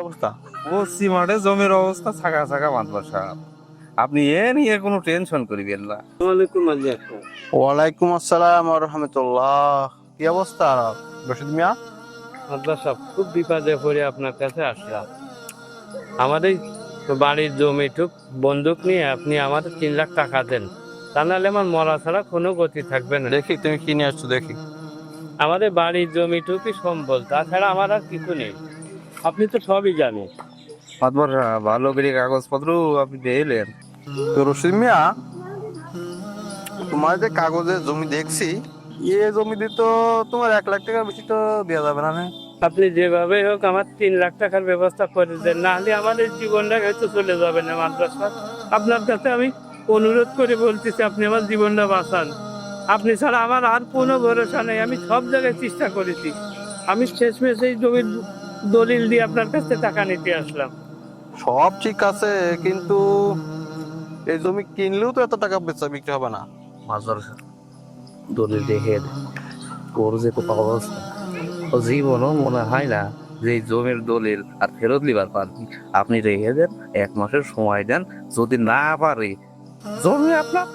অবস্থা পশ্চিমাঠে জমির অবস্থা ছাকা ছাকা মাতবার সাহেব, আপনি এ নিয়ে কোনো টেনশন করিবেন না। ওয়ালাইকুম আসসালাম ওয়া রাহমাতুল্লাহ। কি অবস্থা রশিদ মিয়া? মাদ্রাসা খুব বিপদে পড়ে আপনার কাছে আসলাম। আমাদের বাড়ির জমিটুক বন্দুক নিয়ে আপনি আমাদের 3 লাখ টাকা দেন, তা নাহলে আমার মরা ছাড়া কোনো গতি থাকবে না। দেখি তুমি কি নিয়ে আসছো দেখি। আমাদের বাড়ির জমিটুকুই সম্বল, তাছাড়া আমার আর কিছু নেই। আপনি তো সবই জানেন। মাতবার সাহেব, ভালো করে কাগজপত্র আপনি দিলেন? তো রশিদ মিয়া, তোমার যে কাগজে জমি দেখছি, এ জমিতে তো তোমার 1 লাখ টাকার বেশি তো দেওয়া যাবে না। আপনি যেভাবে হোক আমার 3 লাখ টাকার ব্যবস্থা করে দেন, নাহলে আমাদের জীবনটা হয়তো চলে যাবে না। মাদ্রাসা আপনার কাছে আমি অনুরোধ করে বলতেছি, আপনি আমার জীবনটা বাঁচান। আপনি ছাড়া আমার আর কোনো ভরসা নেই। আমি সব জায়গায় চেষ্টা করেছি। আমি শেষমেশ এই জমির দলিল দিয়ে আপনার কাছে টাকা নিতে আসলাম। সব ঠিক আছে, কিন্তু এই জমি কিনলেও তো এত টাকা বেচা বিক্রি হবে না। মাতবার সাহেব, দলিল দেখে ওর যে কত অবস্থা, ও জীবনও মনে হয় না যে এই জমির দলিল আর ফেরত লিবার পারবি। আপনি রেখে দেন, 1 মাসের সময় দেন, যদি না পারি জমি আপনার